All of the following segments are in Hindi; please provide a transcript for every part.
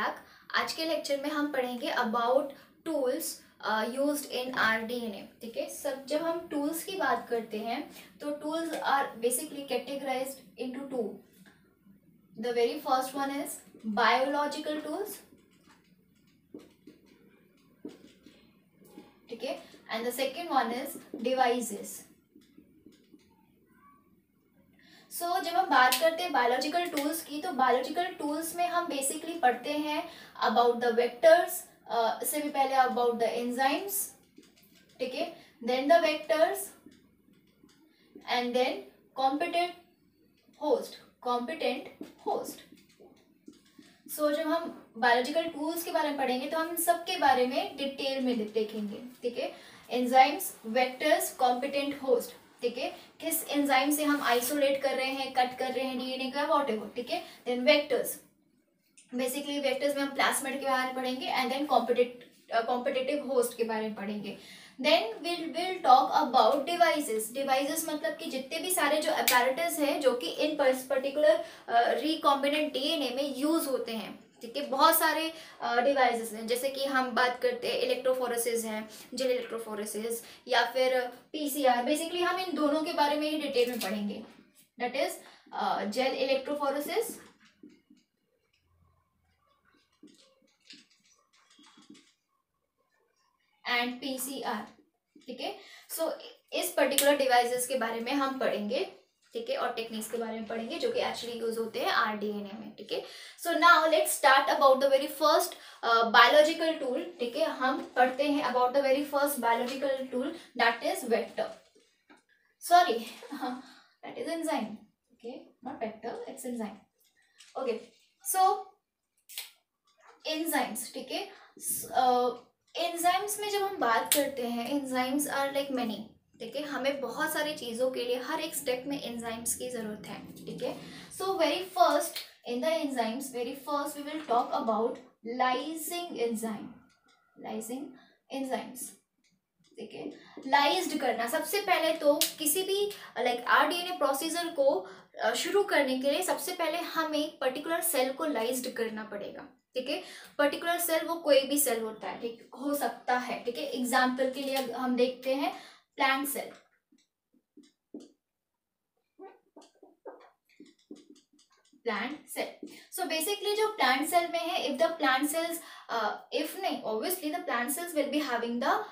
बैक। आज के लेक्चर में हम पढ़ेंगे about tools used in are DNA. ठीक है, सब जब हम टूल्स की बात करते हैं तो tools are basically categorized into two. The very first one is biological tools, ठीक है, and the second one is devices. So जब हम बात करते हैं बायोलॉजिकल टूल्स की, तो बायोलॉजिकल टूल्स में हम बेसिकली पढ़ते हैं अबाउट द वेक्टर्स, इससे भी पहले अबाउट द एंजाइम्स, ठीक है, then the vectors and then competent host. So जब हम बायोलॉजिकल टूल्स के बारे में पढ़ेंगे तो हम इन सब के बारे में डिटेल में देखेंगे, ठीक है। एंजाइम्स, वेक्टर्स, कॉम्पिटेंट होस्ट, ठीक है, किस एंजाइम से हम आइसोलेट कर रहे हैं, कट कर रहे हैं डीएनए का, व्हाटएवर, ठीक है। देन वेक्टर्स, बेसिकली वेक्टर्स में हम प्लास्मिड के बारे में पढ़ेंगे एंड देन कॉम्पिटिटिव होस्ट के बारे में पढ़ेंगे। Then will talk about devices. Devices मतलब कि जितने भी सारे जो अपैरेटस है जो कि इन पर्टिकुलर रिकॉम्बिनेंट डीएनए में यूज होते हैं, ठीक है। बहुत सारे डिवाइसेस हैं, जैसे कि हम बात करते हैं इलेक्ट्रोफोरेसिस है, जेल इलेक्ट्रोफोरेसिस या फिर पीसीआर। बेसिकली हम इन दोनों के बारे में ही डिटेल में पढ़ेंगे, that is gel electrophoresis and PCR, ठीक है। सो इस पर्टिकुलर डिवाइसेस के बारे में हम पढ़ेंगे, ठीक है, और टेक्निक्स के बारे में पढ़ेंगे जो कि एक्चुअली यूज होते हैं आरडीएनए में, ठीक है। So now let's start about the very first biological tool, ठीक है। हम पढ़ते हैं about the very first biological tool, that is vector, sorry that is enzyme, okay, not vector, it's enzyme, okay. So enzymes, ठीक है। एंजाइम्स में जब हम बात करते हैं, एंजाइम्स आर लाइक मैनी, ठीक है। हमें बहुत सारी चीज़ों के लिए हर एक स्टेप में एंजाइम्स की ज़रूरत है, ठीक है। So very first in the enzymes, very first we will talk about lysing enzymes, ठीक है। लाइज्ड करना, सबसे पहले तो किसी भी लाइक आरडीएनए प्रोसीजर को शुरू करने के लिए सबसे पहले हमें पर्टिकुलर सेल को लाइज्ड करना पड़ेगा, ठीक है। पर्टिकुलर सेल वो कोई भी सेल होता है, ठीक हो सकता है, ठीक है। एग्जाम्पल के लिए हम देखते हैं प्लांट सेल, सो बेसिकली जो प्लांट सेल में है, if the plant cells if नहीं, obviously the plant cells will be having the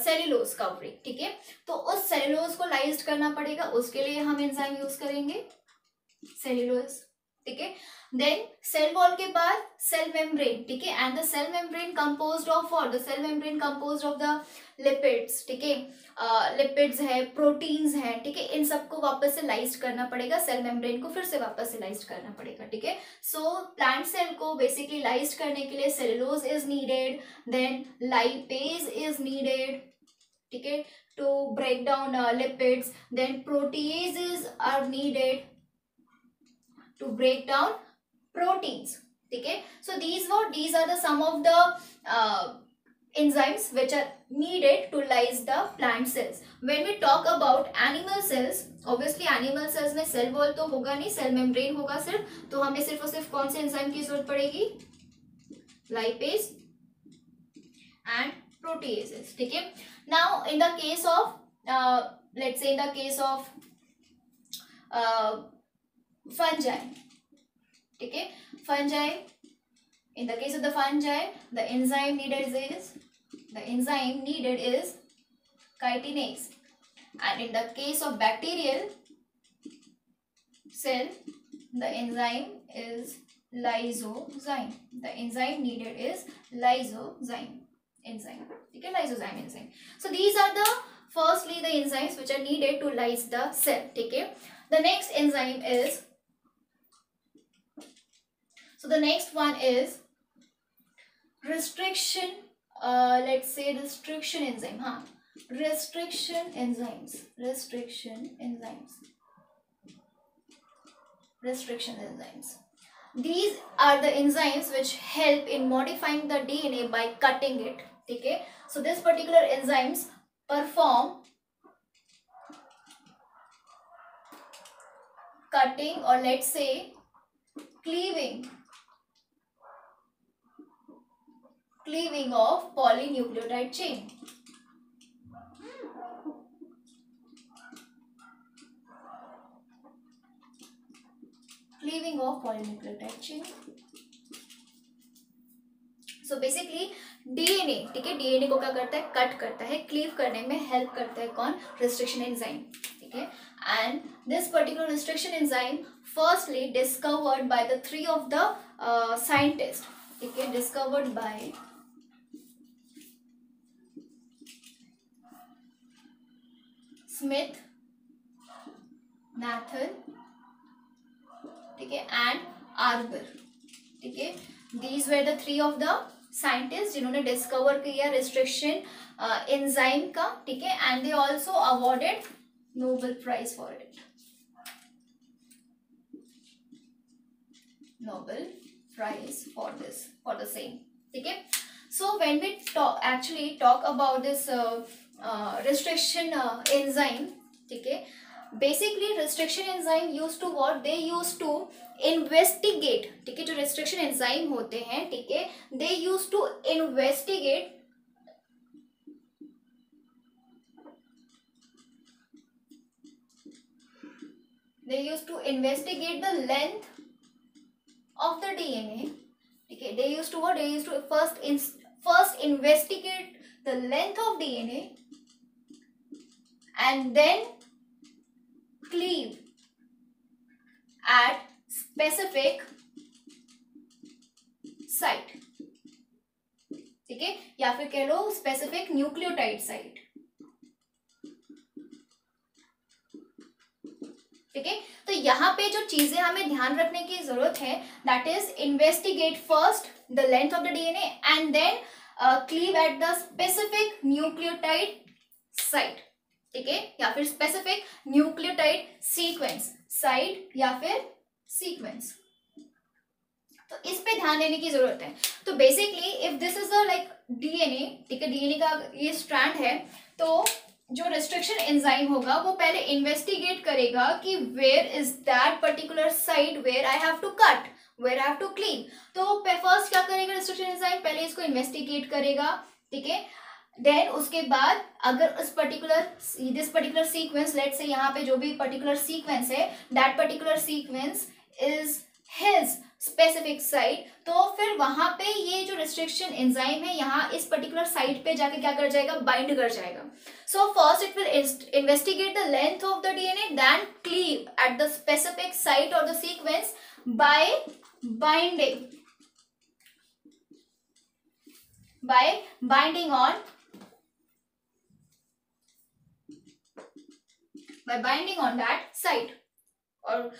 cellulose covering, ठीक है। तो उस सेल्यूलोज को लाइज्ड करना पड़ेगा, उसके लिए हम एंजाइम यूज करेंगे सेल्यूलोज, ठीक है। देन सेल वॉल के बाद सेल मेम्ब्रेन, ठीक है, and the cell membrane composed of what, the cell membrane composed of the lipids, ठीक है। लिपिड्स है, प्रोटीन्स है, ठीक है। इन सबको वापस से लाइज्ड करना पड़ेगा, सेल मेम्ब्रेन को फिर से वापस से लाइज्ड करना पड़ेगा, ठीक है। सो प्लांट सेल को बेसिकली लाइज्ड करने के लिए cellulose is needed, then lipase is needed, ठीक है, to break down lipids, then proteases are needed to break down proteins, ठीक है। So these are the some of the enzymes which are needed to lyse the plant cells. When we talk about animal cells, obviously animal cells में cell wall तो होगा नहीं, cell membrane होगा सिर्फ, तो हमें सिर्फ और सिर्फ कौन से enzyme की जरूरत पड़ेगी, lipase and proteases, ठीक है। Now in the case of let's say in the case of fungi, ठीक है, fungi, in the case of the fungi the enzyme needed is chitinase, and in the case of bacterial cell the enzyme is lysozyme, the enzyme needed is lysozyme enzyme, ठीक है, lysozyme enzyme. So these are the firstly the enzymes which are needed to lyse the cell, ठीक है। The next enzyme is, so the next one is restriction, let's say restriction enzyme, restriction enzymes. These are the enzymes which help in modifying the DNA by cutting it, okay. So this particular enzymes perform cutting or let's say cleaving cleaving of polynucleotide chain. Cleaving of polynucleotide chain. So basically DNA, ठीक है, DNA को क्या करता है, कट करता है, क्लीव करने में हेल्प करता है कौन, रिस्ट्रिक्शन एंजाइम, ठीक है. And this particular restriction enzyme firstly discovered by the three of the scientist, ठीक है, डिस्कवर्ड बाय स्मिथ, नाथन, ठीक है, एंड आर्बर, ठीक है. These were the three of the scientist जिन्होंने डिस्कवर किया रिस्ट्रिक्शन एंजाइम का, ठीक है. And they also awarded Nobel prize for it, Nobel prize for this, for the same, ठीक है. So when we actually talk about this restriction enzyme, ठीक है, basically restriction enzyme use to what, they use to investigate, ठीक है, जो रिस्ट्रिक्शन एंजाइम होते हैं, ठीक है, they use to investigate the length of the DNA, ठीक है. They used to what, they used to first investigate the length of DNA and then cleave at specific site, ठीक है, या फिर कह लो स्पेसिफिक न्यूक्लियोटाइड साइट, ठीक है. तो यहाँ पे जो चीजें हमें ध्यान रखने की जरूरत है, that is investigate first the length of the DNA and then cleave at the specific nucleotide site, ठीक है, या फिर स्पेसिफिक न्यूक्लियोटाइड सीक्वेंस साइट या फिर सीक्वेंस. तो इस पे ध्यान देने की जरूरत है. तो basically if this is a like DNA, ठीक है, डीएनए का ये स्ट्रैंड है, तो जो रिस्ट्रिक्शन एंजाइम होगा वो पहले इन्वेस्टिगेट करेगा कि where is that particular site where I have to cut, where I have to cleave. तो फर्स्ट क्या करेगा रिस्ट्रिक्शन एंजाइम, पहले इसको इन्वेस्टिगेट करेगा, ठीक है. देन उसके बाद अगर this particular sequence, let's say यहाँ पे जो भी पर्टिकुलर सीक्वेंस है, that particular sequence is his specific site, तो फिर वहां पे ये जो रिस्ट्रिक्शन एंजाइम है यहाँ इस पर्टिकुलर साइट पे जाके क्या कर जाएगा, बाइंड कर जाएगा. So first it will investigate the length of the DNA, then cleave at the specific site और the sequence by binding on that site और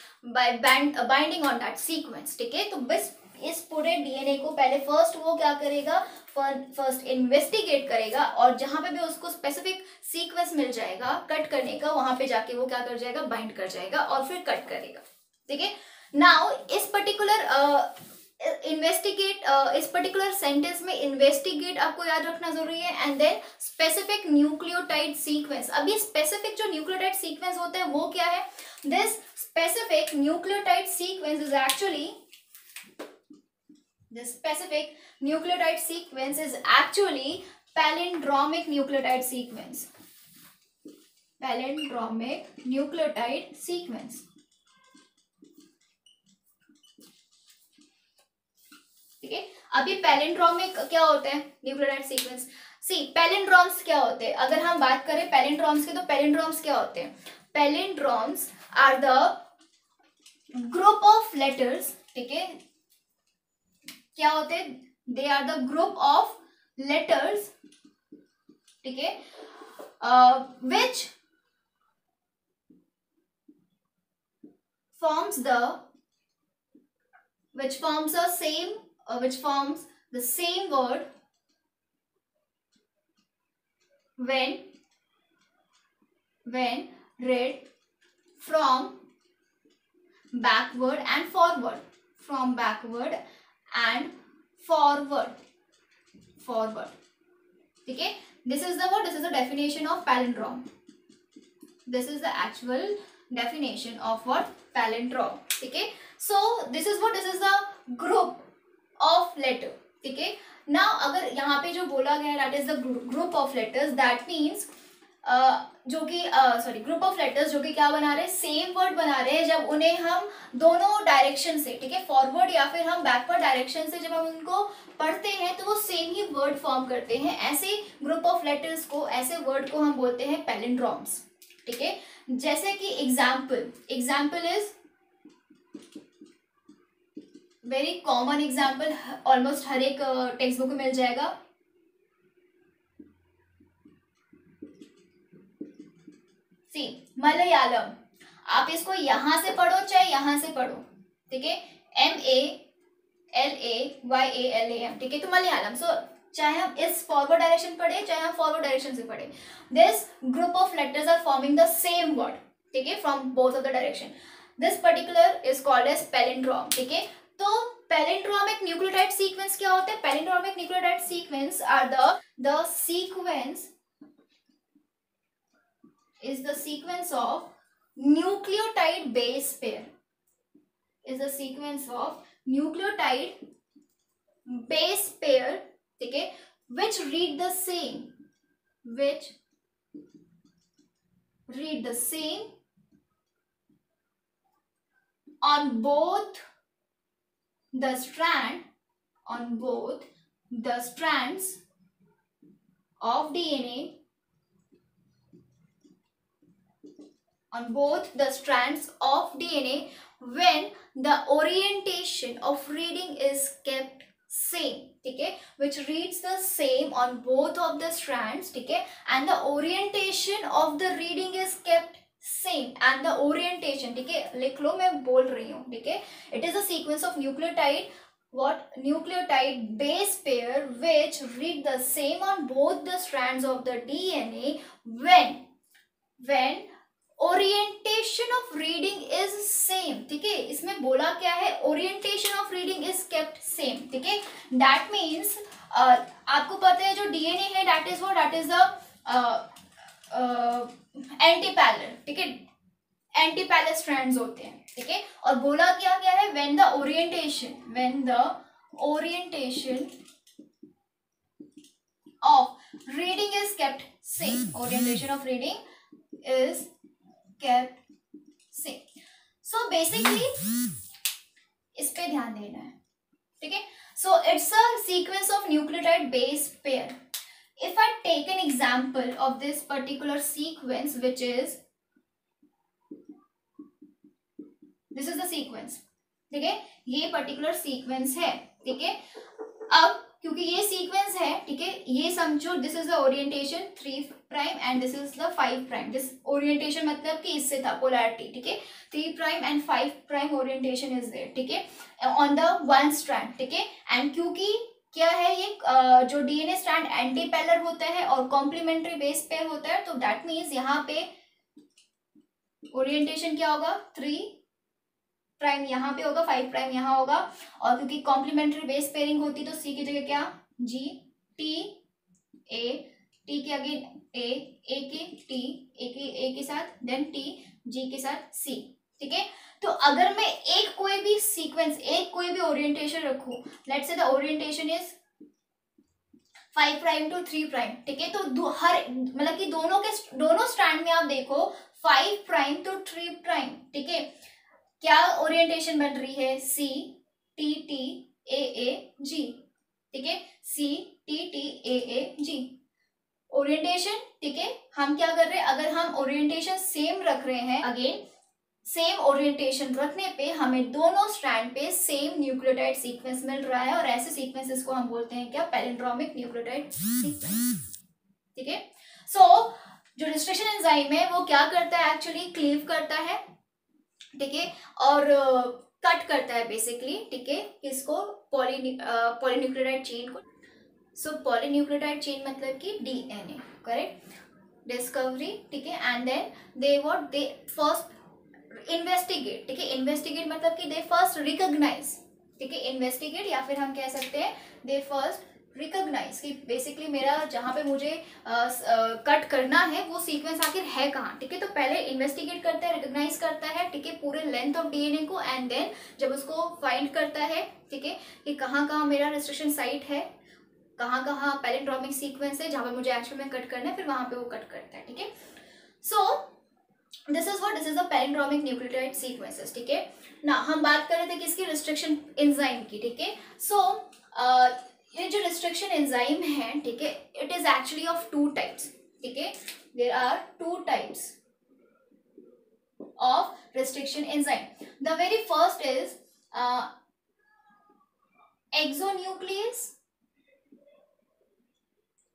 binding on that sequence, ठीक है. तो बस इस पूरे डीएनए को पहले फर्स्ट वो क्या करेगा, फर्स्ट इन्वेस्टिगेट करेगा और जहां पे भी उसको स्पेसिफिक सीक्वेंस मिल जाएगा कट करने का, वहां पे जाके वो क्या कर जाएगा, बाइंड कर जाएगा और फिर कट करेगा, ठीक है. नाउ इस पर्टिकुलर इस पर्टिकुलर सेंटेंस में इन्वेस्टिगेट आपको याद रखना जरूरी है, and then specific nucleotide sequence. अभी स्पेसिफिक जो न्यूक्लियोटाइड सीक्वेंस होता है वो क्या है, this specific nucleotide sequence is actually palindromic nucleotide sequence. ठीक है. अभी पैलिंड्रोमिक क्या होता है, न्यूक्लियोटाइड सीक्वेंस. सी पैलिंड्रोम्स क्या होते हैं, अगर हम बात करें पैलिंड्रोम्स की, तो पैलिंड्रोम्स क्या होते हैं, palindromes are the group of letters, ठीक है, क्या होते हैं, they are the group of letters, ठीक है, which forms the same word when read from backward and forward, ठीक है. This is the definition of palindrome. This is the actual definition of what, palindrome, ठीक है. So this is the group of letter, ठीक है। नाउ अगर यहाँ पे जो बोला गया है that is the group of letters, that means जो कि सॉरी ग्रुप ऑफ लेटर्स जो कि क्या बना रहे हैं, सेम वर्ड बना रहे हैं जब उन्हें हम दोनों डायरेक्शन से, ठीक है, फॉरवर्ड या फिर हम बैकवर्ड डायरेक्शन से जब हम उनको पढ़ते हैं तो वो सेम ही वर्ड फॉर्म करते हैं। ऐसे ग्रुप ऑफ लेटर्स को, ऐसे वर्ड को हम बोलते हैं पैलिंड्रोम्स, ठीक है। जैसे कि example is very common example, almost हर एक टेक्स्ट बुक में मिल जाएगा। मलयालम, आप इसको यहां से पढ़ो चाहे यहां से पढ़ो, ठीक है, MALAYALAM, ठीक है। तो मलयालम, सो चाहे हम इस फॉरवर्ड डायरेक्शन पढ़े चाहे हम फॉरवर्ड डायरेक्शन से पढ़े, this group of letters are forming the same word, ठीक है, from both of the direction. This particular is called as palindrome, ठीक है। तो पैलिंड्रोमिक न्यूक्लियोटाइड सीक्वेंस क्या होते हैं? Palindromic nucleotide sequence are the sequence is the sequence of nucleotide base pair, is the sequence of nucleotide base pair, ठीक है, which read the same on both the strands of DNA, on both the strands of DNA when the orientation of reading is kept same, ठीक है, which reads the same on both of the strands, ठीक है, and the orientation of the reading is kept same, and the orientation, ठीक है, लिख लो, मैं बोल रही हूँ, ठीक है, it is a sequence of nucleotide base pair which read the same on both the strands of the DNA when orientation of reading is same, ठीक है। इसमें बोला क्या है? Orientation of reading is kept same, ठीक है। दैट मीन्स आपको पता है जो डीएनए है दैट इज द एंटीपैरल, ठीक है, एंटीपैरल स्ट्रैंड्स होते हैं, ठीक है। और बोला क्या गया है? When the orientation of reading is kept same, orientation of reading is kept same. So basically इस पे ध्यान देना है, ठीक है। So it's a sequence of nucleotide base pair. If I take an example of this particular sequence, which is this is the sequence, ठीक है, ये particular sequence है, ठीक है। अब क्योंकि ये सीक्वेंस है, ठीक है, ये समझो this is the orientation 3' and this is the 5'। This orientation मतलब कि इससे था पोलैरिटी, ठीक है, 3' एंड 5' ओरिएंटेशन इज देयर, ठीक है, ऑन द वन स्ट्रैंड, ठीक है। एंड क्योंकि क्या है ये जो डीएनए स्ट्रैंड एंटीपैरल होता है और कॉम्प्लीमेंट्री बेस पेयर होता है, तो दैट मीन्स यहाँ पे ओरिएंटेशन क्या होगा? 3' यहाँ पे होगा, 5' यहाँ होगा, और क्योंकि कॉम्प्लीमेंट्री बेस पेयरिंग होती तो सी की जगह क्या? जी, टी, ए, टी के आगे ए के टी, ए के साथ देन टी, जी के साथ सी, ठीक है। तो अगर मैं एक कोई भी सीक्वेंस, एक कोई भी ओरिएंटेशन रखूं, let's say the orientation is 5' to 3', ठीक है, तो हर मतलब कि दोनों स्ट्रैंड में आप देखो 5' to 3', ठीक है, क्या ओरिएंटेशन बन रही है? C T T A G, ठीक है, C T T A G orientation, ठीक है। हम क्या कर रहे हैं? अगर हम ओरिएंटेशन सेम रख रहे हैं, अगेन सेम ओरिएंटेशन रखने पे हमें दोनों स्ट्रैंड पे सेम न्यूक्लियोटाइड सीक्वेंस मिल रहा है, और ऐसे सीक्वेंसेस को हम बोलते हैं क्या? पैलिंड्रोमिक न्यूक्लियोटाइड सीक्वेंस, ठीक है। सो जो रेजिस्ट्रेशन एंजाइम है वो क्या करता है? एक्चुअली क्लीव करता है, ठीक है, और कट करता है बेसिकली, ठीक है, किसको? पॉलीन्यूक्लियोटाइड चेन को। सो पॉलीन्यूक्लियोटाइड चेन मतलब कि डीएनए, करेक्ट, डिस्कवरी, ठीक है, and then they first investigate, ठीक है, इन्वेस्टिगेट मतलब कि दे फर्स्ट रिकॉग्नाइज, ठीक है, इन्वेस्टिगेट, या फिर हम कह सकते हैं दे फर्स्ट रिकॉग्नाइज कि बेसिकली मेरा जहाँ पे मुझे कट करना है वो सीक्वेंस आखिर है कहाँ, ठीक है। तो पहले इन्वेस्टिगेट करता है, रिकॉग्नाइज करता है, ठीक है, पूरे लेंथ ऑफ डीएनए को, एंड देन जब उसको फाइंड करता है, ठीक है, कि कहाँ कहाँ मेरा रेस्ट्रिक्शन साइट है, कहाँ कहाँ पैलिंड्रोमिक सीक्वेंस है जहाँ पे मुझे एक्चुअल में कट करना है, फिर वहां पे वो कट करता है, ठीक है। So this is the palindromic nucleotide sequences, ठीक है ना। हम बात कर रहे थे किसकी, रिस्ट्रिक्शन एंजाइम की, ठीक है। सो ये जो रिस्ट्रिक्शन एंजाइम है, ठीक है, it is actually of two types, ठीक है। There are two types of restriction enzyme. The very first is exonuclease,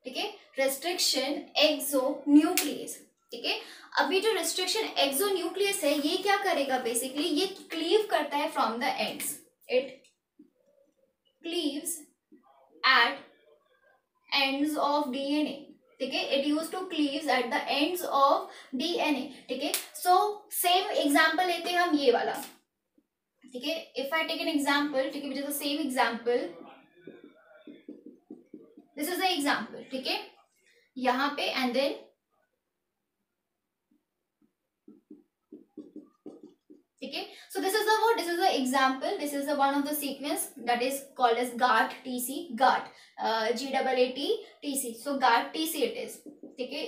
ठीक है, रिस्ट्रिक्शन एक्सोन्यूक्लियस, ठीक है। अभी जो रिस्ट्रिक्शन एक्सोन्यूक्लियस है ये क्या करेगा, बेसिकली ये क्लीव करता है from the ends, it cleaves at ends of DNA, ठीक है, it use to cleaves at the ends of DNA, ठीक है। सो सेम एग्जांपल लेते हैं हम ये वाला, ठीक है। If I take an example, ठीक है, which is the same example, this is the example, ठीक है, यहाँ पे एंड देन, ठीक है। So this is the what, this is the example, this is the one of the sequence that is called as GART TC, GART, GAAT TC, so GART TC it is, ठीक है।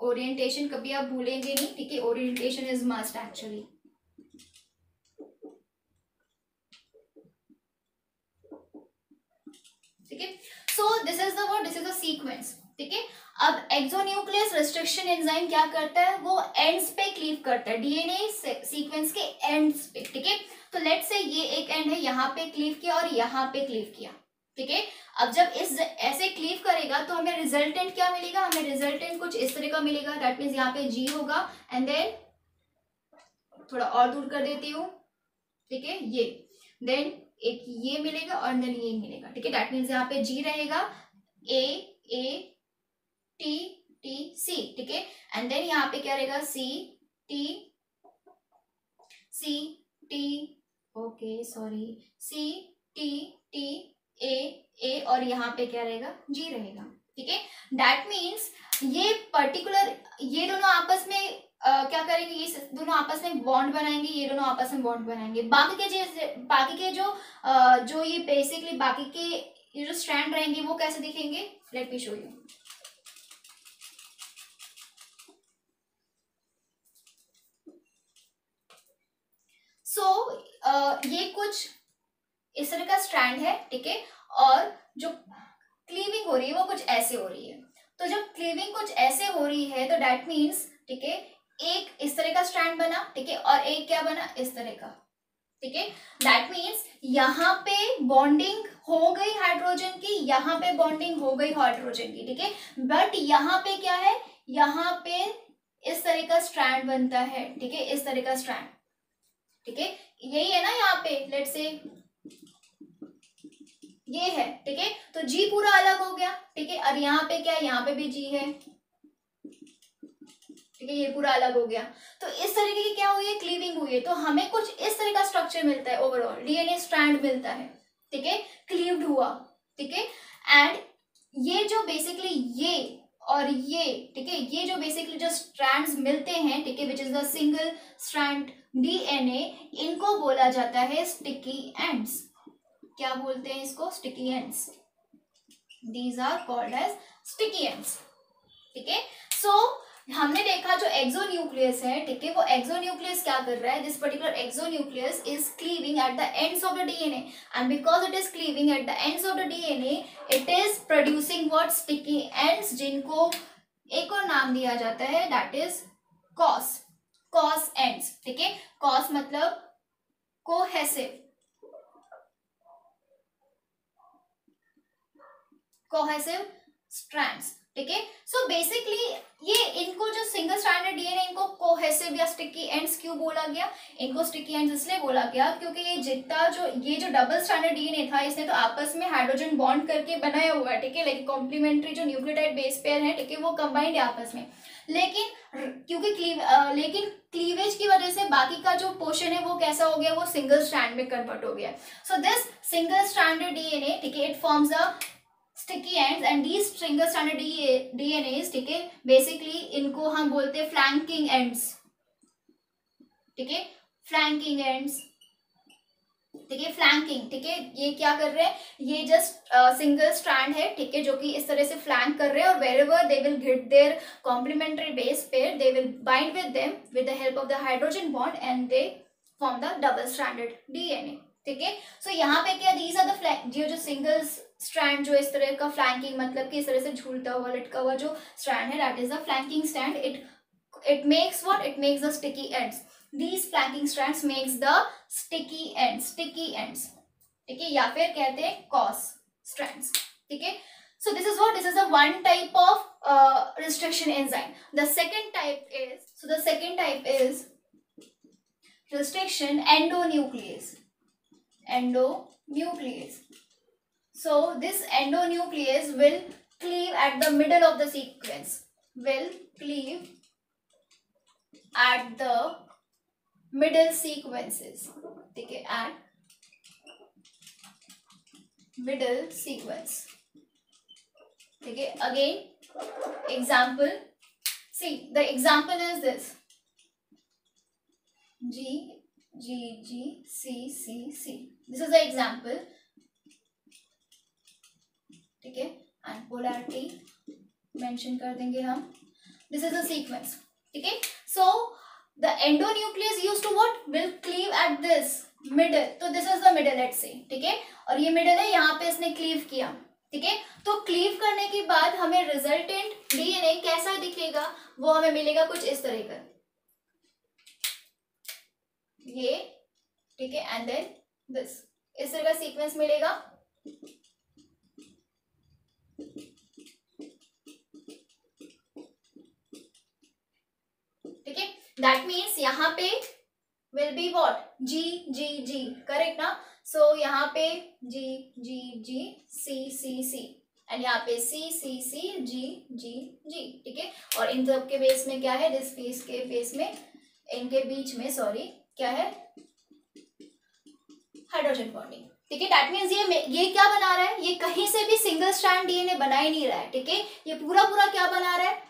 ओरिएंटेशन कभी आप भूलेंगे नहीं, ठीक है, ओरिएंटेशन इज मस्ट एक्चुअली, ठीक है। So this is the what, this is the sequence, ठीक है। अब एक्सोन्यूक्लियस रिस्ट्रिक्शन एंजाइम क्या करता है, वो एंड्स पे क्लीव करता है, डीएनए सीक्वेंस के एंड्स पे, ठीक है। तो लेट्स से ये एक एंड है, यहाँ पे क्लीव किया और यहाँ पे क्लीव किया, ठीक है। अब जब इस ऐसे क्लीव करेगा तो हमें रिजल्टेंट क्या मिलेगा, हमें रिजल्टेंट कुछ इस तरह का मिलेगा, दैट मीन्स यहाँ पे जी होगा, एंड देन थोड़ा और दूर कर देती हूँ, ठीक है, ये, देन एक ये मिलेगा और देन ये मिलेगा, ठीक है, दैट मीन्स यहाँ पे जी रहेगा, ए ए टी टी सी, ठीक है, एंड देन यहाँ पे क्या रहेगा, C T okay sorry, C T T A और यहाँ पे क्या रहेगा, जी रहेगा, ठीक है। दैट मीन्स ये पर्टिकुलर, ये दोनों आपस में क्या करेंगे, ये दोनों आपस में बॉन्ड बनाएंगे, ये दोनों आपस में बॉन्ड बनाएंगे। बाकी के जो ये बेसिकली बाकी के ये जो स्ट्रैंड रहेंगे वो कैसे दिखेंगे, लेट मी शो यू। सो ये कुछ इस तरह का स्ट्रैंड है, ठीक है, और जो क्लीविंग हो रही है वो कुछ ऐसे हो रही है। तो जब क्लीविंग कुछ ऐसे हो रही है तो दैट मीन्स, ठीक है, एक इस तरह का स्ट्रैंड बना, ठीक है, और एक क्या बना, इस तरह का, ठीक है। दैट मीन्स यहाँ पे बॉन्डिंग हो गई हाइड्रोजन की, यहाँ पे बॉन्डिंग हो गई हाइड्रोजन की, ठीक है, बट यहाँ पे क्या है, यहाँ पे इस तरह का स्ट्रैंड बनता है, ठीक है, इस तरह का स्ट्रैंड, ठीक है, यही है ना, यहाँ पे लेट्स से ये है, ठीक है। तो जी पूरा अलग हो गया, ठीक है, और यहाँ पे क्या है, यहाँ पे भी जी है, ठीक है, ये पूरा अलग हो गया। तो इस तरीके की क्या हुई है, क्लीविंग हुई है, तो हमें कुछ इस तरह का स्ट्रक्चर मिलता है, ओवरऑल डीएनए स्ट्रैंड मिलता है, ठीक है, क्लीव्ड हुआ, ठीक है। एंड ये जो बेसिकली ये और ये, ठीक है, ये जो बेसिकली जो स्ट्रैंड्स मिलते हैं, ठीक है, which is the single strand DNA, इनको बोला जाता है स्टिकी एंड्स। क्या बोलते हैं इसको, sticky ends, these are called as sticky ends, ठीक है। सो हमने देखा जो एक्सोन्यूक्लियस है, ठीक है, वो एक्सोन्यूक्लियस क्या कर रहा है, this particular exonuclease is cleaving eight the ends of the DNA, and because it is cleaving eight the ends of the DNA, it is producing what, sticky ends, जिनको एक और नाम दिया जाता है, दैट इज कॉस एंड्स, ठीक है। कॉस मतलब कोहेसिव स्ट्रैंड्स, ठीक है। सो बेसिकली ये इनको जो सिंगल स्ट्रैंडेड डीएनए, इनको कोहेसिव या स्टिकी एंड्स क्यों बोला गया, इनको स्टिकी एंड्स इसलिए बोला गया क्योंकि ये जो डबल स्ट्रैंडेड डीएनए था, इसने तो आपस में हाइड्रोजन बॉन्ड करके बनाया हुआ है, ठीक है, लाइक कॉम्प्लीमेंट्री जो न्यूक्लियोटाइड बेस पेयर है, ठीक है, वो कंबाइंड है आपस में, लेकिन क्योंकि लेकिन क्लीवेज की वजह से बाकी का जो पोर्शन है वो कैसा हो गया, वो सिंगल स्ट्रैंड में कन्वर्ट हो गया। So this single stranded DNA, ठीक है, it forms the sticky ends and these single stranded DNS, ठीक है, बेसिकली इनको हम बोलते हैं फ्लैंकिंग एंड्स, ठीक है, फ्लैंकिंग एंड्स, ठीक है, फ्लैंकिंग, ठीक है, ये क्या कर रहे हैं, ये जस्ट सिंगल स्ट्रैंड है, ठीक है, जो कि इस तरह से फ्लैंक कर रहे हैं और wherever they will get their complementary base pair they will bind with them with the help of the hydrogen bond and they form the double stranded DNA, ठीक है। सो यहाँ पे क्या, दीज आर द जो सिंगल स्ट्रैंड जो इस तरह का फ्लैंकिंग मतलब कि इस तरह से झूलता हुआ लटका हुआ जो स्ट्रैंड है, that is the flanking strand. It makes what, it makes the sticky ends. These flanking strands makes the sticky ends, ठीक है, या फिर कहते हैं cos strands, ठीक है। So this is what, this is a one type of restriction enzyme. The second type is restriction endonuclease. So this endonuclease will cleave at the middle of the sequence, at the middle sequences, ठीक है, at middle sequence, ठीक है। Again example, see the example is this, G G G C C C, this is the example, ठीक है, and polarity mention कर देंगे हम, this is the sequence, ठीक है। So the endonuclease used to what, will cleave at this middle, तो this is the middle let's say, ठीक है, और ये middle है, यहाँ पे इसने क्लीव किया, ठीक है। तो क्लीव करने के बाद हमें रिजल्टेंट डीएनए कैसा दिखेगा, वो हमें मिलेगा कुछ इस तरह का, ये, ठीक है, एंड देन दिस, इस तरह का सीक्वेंस मिलेगा, ठीक है। दैट मीन्स यहाँ पे will be what, G G G, correct ना। सो यहाँ पे जी G ji C C C and यहाँ पे सी सी सी जी जी जी, ठीक है। और इन सब के बेस में क्या है, दिस पीस के बेस में, इनके बीच में सॉरी क्या है, हाइड्रोजन बॉन्डिंग, ठीक है। दैट मीन्स ये क्या बना रहा है, ये कहीं से भी सिंगल स्ट्रैंड डीएनए बना ही नहीं रहा है, ठीक है। ये पूरा क्या बना रहा है,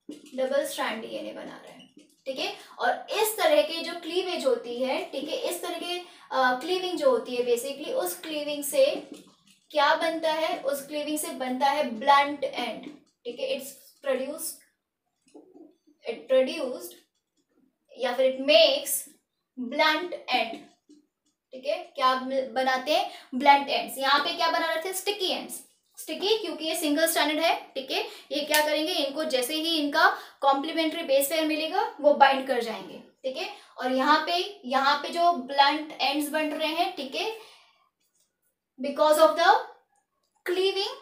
डबल स्ट्रैंड डीएनए बना रहा है, ठीक है। और इस तरह के जो क्लीवेज होती है, ठीक है, इस तरह के क्लीविंग जो होती है बेसिकली, उस क्लीविंग से क्या बनता है, उस क्लीविंग से बनता है ब्लंट एंड, ठीक है। इट प्रोड्यूस्ड या फिर इट मेक्स ब्लंट एंड, ठीक है। क्या बनाते हैं, ब्लंट एंड्स। यहाँ पे क्या बना रहे थे, स्टिकी एंड्स, स्टिकी क्योंकि ये सिंगल स्ट्रैंडेड है, ठीक है। ये क्या करेंगे, इनको जैसे ही इनका कॉम्प्लीमेंट्री बेस पेयर मिलेगा वो बाइंड कर जाएंगे, ठीक है। और यहाँ पे जो ब्लंट एंड्स बन रहे हैं, ठीक है, because of the cleaving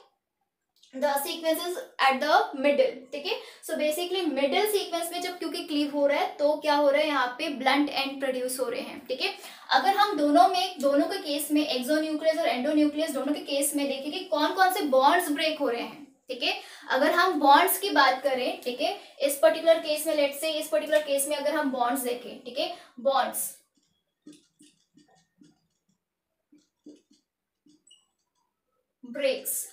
the sequences at the middle, ठीक है। सो बेसिकली मिडिल सीक्वेंस में जब क्योंकि क्लीव हो रहा है तो क्या हो रहा है, यहाँ पे ब्लंट एंड प्रोड्यूस हो रहे हैं, ठीक है। अगर हम दोनों के केस में, एक्सोन्यूक्लियस और एंडोन्यूक्लियस दोनों के केस में देखें कि कौन कौन से बॉन्ड्स ब्रेक हो रहे हैं, ठीक है। अगर हम बॉन्ड्स की बात करें, ठीक है, इस पर्टिकुलर केस में, लेट्स से इस पर्टिकुलर केस में अगर हम बॉन्ड्स देखें, ठीक है, बॉन्ड्स ब्रेक्स,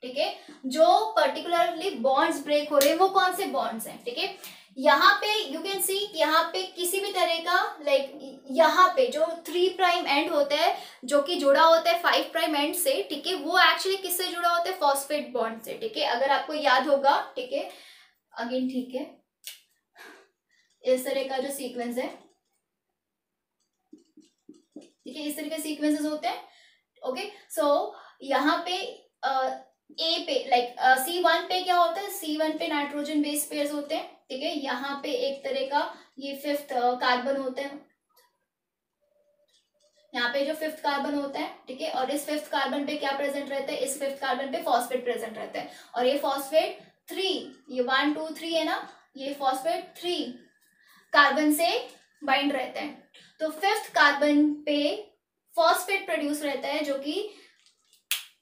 ठीक है, जो पर्टिकुलरली बॉन्ड्स ब्रेक हो रहे हैं वो कौन से बॉन्ड्स हैं, ठीक है। यहाँ पे यू कैन सी, यहाँ पे किसी भी तरह का लाइक यहाँ पे जो 3 प्राइम एंड होता है जो कि जुड़ा होता है 5 प्राइम एंड से, ठीक है, वो एक्चुअली किससे जुड़ा होता है, फॉस्फेट बॉन्ड से, ठीक है। अगर आपको याद होगा, ठीक है, अगेन ठीक है, इस तरह का जो सीक्वेंस है, ठीक है, इस तरह के सीक्वेंसेस होते हैं, ओके। सो यहाँ पे ए पे लाइक C1 पे क्या होता है, C1 पे नाइट्रोजन बेस पेयर्स होते हैं, ठीक है। यहाँ पे एक तरह का ये 5th कार्बन होता है, यहाँ पे जो 5th कार्बन होता है, ठीक है। और इस 5th कार्बन पे क्या प्रेजेंट रहता है, इस 5th कार्बन पे फॉस्फेट प्रेजेंट रहता है। और ये फॉस्फेट 3, ये 1 2 3 है ना, ये फॉस्फेट 3 कार्बन से बाइंड रहता है। तो 5th कार्बन पे फॉस्फेट प्रोड्यूस रहता है जो कि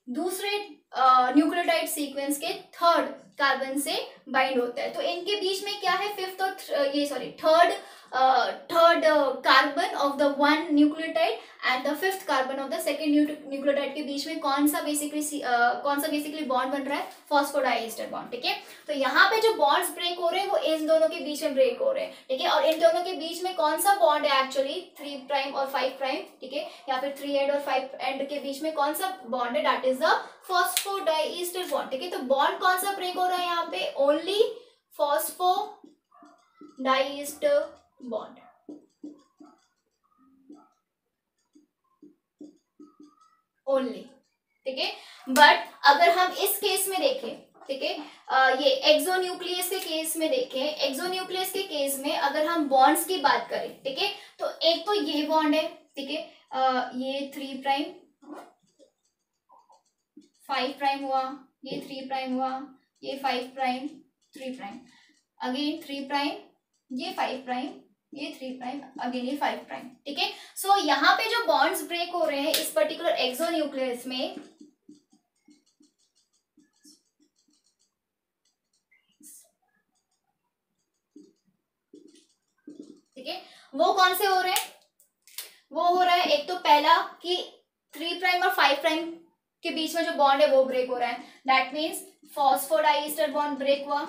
दूसरे न्यूक्लियोटाइड सीक्वेंस के 3rd कार्बन से बाइंड होता है। तो इनके बीच में क्या है, फिफ्थ और third carbon of the one nucleotide and the fifth carbon of the second nucleotide के बीच में कौन सा बेसिकली बॉन्ड बन रहा है, फॉस्फोडाइएस्टर बॉन्ड। ठीक है, तो यहाँ पे जो बॉन्ड्स ब्रेक हो रहे हैं वो इन दोनों के बीच में ब्रेक हो रहे हैं। ठीक है, और इन दोनों के बीच में कौन सा बॉन्ड है एक्चुअली, 3 प्राइम और 5 प्राइम। ठीक है, या फिर 3 एंड और 5 एंड के बीच में कौन सा बॉन्ड है, that is the phosphodiester bond. ठीक है, तो बॉन्ड कौन सा ब्रेक हो रहा है यहाँ पे, ओनली फॉस्फोडाइएस्टर बॉन्ड। ओनली। ठीक है, बट अगर हम इस केस में देखें, ठीक है, ये एक्सोन्यूक्लियस के केस में देखें, एक्सोन्यूक्लियस के केस में अगर हम बॉन्ड्स की बात करें, ठीक है, तो एक तो ये बॉन्ड है, ठीक है, ये 3 प्राइम 5 प्राइम हुआ, ये 3 प्राइम हुआ, ये 5 प्राइम 3 प्राइम, अगेन 3 प्राइम, ये 5 प्राइम, ये 3 प्राइम, अगेन ये 5 प्राइम। ठीक है, सो यहाँ पे जो बॉन्ड्स ब्रेक हो रहे हैं इस पर्टिकुलर एक्सोन्यूक्लियस में, ठीक है, वो कौन से हो रहे हैं, वो हो रहा है एक तो पहला कि 3 प्राइम और 5 प्राइम के बीच में जो बॉन्ड है वो ब्रेक हो रहा है, that means phosphodiester bond break हुआ।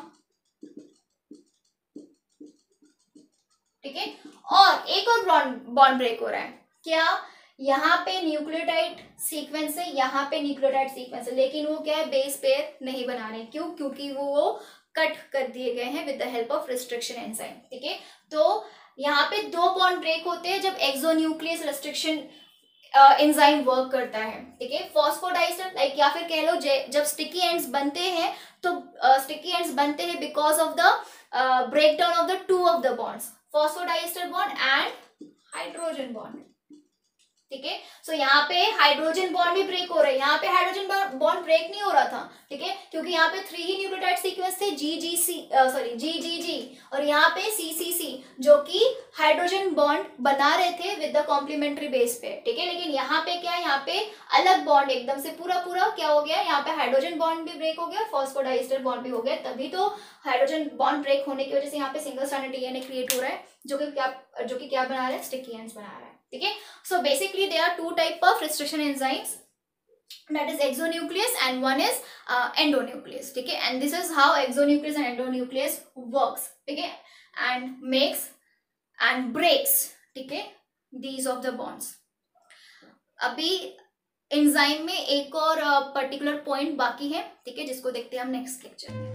ठीक है, और एक और बॉन्ड ब्रेक हो रहा है, क्या, यहाँ पे न्यूक्लियोटाइड सीक्वेंस है, यहाँ पे न्यूक्लियोटाइड सीक्वेंस है, लेकिन वो क्या है, बेस पेयर नहीं बना रहे। क्यों, क्योंकि वो कट कर दिए गए हैं with the help of restriction enzyme. ठीक है, तो यहाँ पे 2 बॉन्ड ब्रेक होते हैं जब एक्सोन्यूक्लियस रिस्ट्रिक्शन एंजाइम वर्क करता है। ठीक है, फॉस्फोडाइएस्टर लाइक, या फिर कह लो जब स्टिकी एंड्स बनते हैं, तो स्टिकी एंड्स बनते हैं because of the breakdown of the 2 of the bonds, phosphodiester bond and hydrogen bond. ठीक है, सो यहाँ पे हाइड्रोजन बॉन्ड भी ब्रेक हो रहा है, यहाँ पे हाइड्रोजन बॉन्ड ब्रेक नहीं हो रहा था। ठीक है, क्योंकि यहाँ पे 3 ही न्यूक्लियोटाइड सीक्वेंस थे, GGG, और यहाँ पे CCC, जो कि हाइड्रोजन बॉन्ड बना रहे थे विद द कॉम्प्लीमेंट्री बेस पे। ठीक है, लेकिन यहाँ पे क्या है, यहाँ पे अलग बॉन्ड एकदम से पूरा क्या हो गया, यहाँ पे हाइड्रोजन बॉन्ड भी ब्रेक हो गया, फॉस्फोडाइएस्टर बॉन्ड भी हो गया, तभी तो हाइड्रोजन बॉन्ड ब्रेक होने की वजह से यहाँ पे सिंगल स्ट्रैंडेड DNA क्रिएट हो रहा है, जो कि क्या बना रहा है, स्टिकी एंड्स बना रहा है। ठीक है, so basically there are 2 type of restriction enzymes, that is exonuclease and one is endonuclease. ठीक है, and this is how exonuclease and endonuclease works. ठीक है, and makes and breaks, ठीक है, these of the bonds. अभी एंजाइम में एक और पर्टिकुलर पॉइंट बाकी है, ठीक है, जिसको देखते हैं हम नेक्स्ट लेक्चर में।